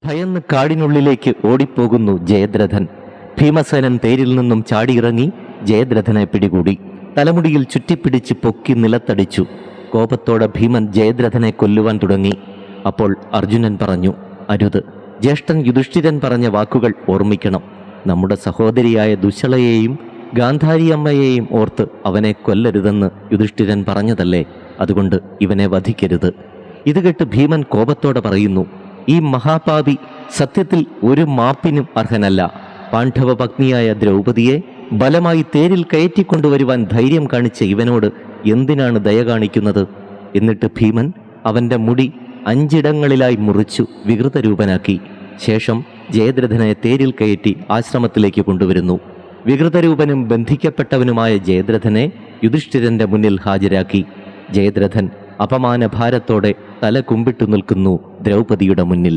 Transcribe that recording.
ഭയന്ന് കാടിനുള്ളിലേക്ക് ഓടിപ്പോകുന്നു ജയദ്രഥൻ. ഭീമസേനൻ തേരിൽ നിന്നും ചാടിയിറങ്ങി ജയദ്രഥനെ പിടികൂടി. തലമുടിയിൽ ചുറ്റിപ്പിടിച്ച് പൊക്കി നിലത്തടിച്ചു. കോപത്തോടെ ഭീമൻ ജയദ്രഥനെ കൊല്ലുവാൻ തുടങ്ങി. അപ്പോൾ അർജുനൻ പറഞ്ഞു, അരുത്, ജ്യേഷ്ഠൻ യുധിഷ്ഠിരൻ പറഞ്ഞ വാക്കുകൾ ഓർമ്മിക്കണം. നമ്മുടെ സഹോദരിയായ ദുശ്ശളയെയും ഗാന്ധാരിയമ്മയെയും ഓർത്ത് അവനെ കൊല്ലരുതെന്ന് യുധിഷ്ഠിരൻ പറഞ്ഞതല്ലേ, അതുകൊണ്ട് ഇവനെ വധിക്കരുത്. ഇത് കേട്ട് ഭീമൻ കോപത്തോടെ പറയുന്നു, ഈ മഹാപാപി സത്യത്തിൽ ഒരു മാപ്പിനും അർഹനല്ല. പാണ്ഡവ പത്നിയായ ദ്രൗപദിയെ ബലമായി തേരിൽ കയറ്റിക്കൊണ്ടുവരുവാൻ ധൈര്യം കാണിച്ച ഇവനോട് എന്തിനാണ് ദയ കാണിക്കുന്നത്? എന്നിട്ട് ഭീമൻ അവൻ്റെ മുടി 5 ഇടങ്ങളിലായി മുറിച്ചു വികൃതരൂപനാക്കി. ശേഷം ജയദ്രഥനെ തേരിൽ കയറ്റി ആശ്രമത്തിലേക്ക് കൊണ്ടുവരുന്നു. വികൃതരൂപനും ബന്ധിക്കപ്പെട്ടവനുമായ ജയദ്രഥനെ യുധിഷ്ഠിരന്റെ മുന്നിൽ ഹാജരാക്കി. ജയദ്രഥൻ അപമാനഭാരത്തോടെ തല കുമ്പിട്ടു നിൽക്കുന്നു ദ്രൗപദിയുടെ മുന്നിൽ.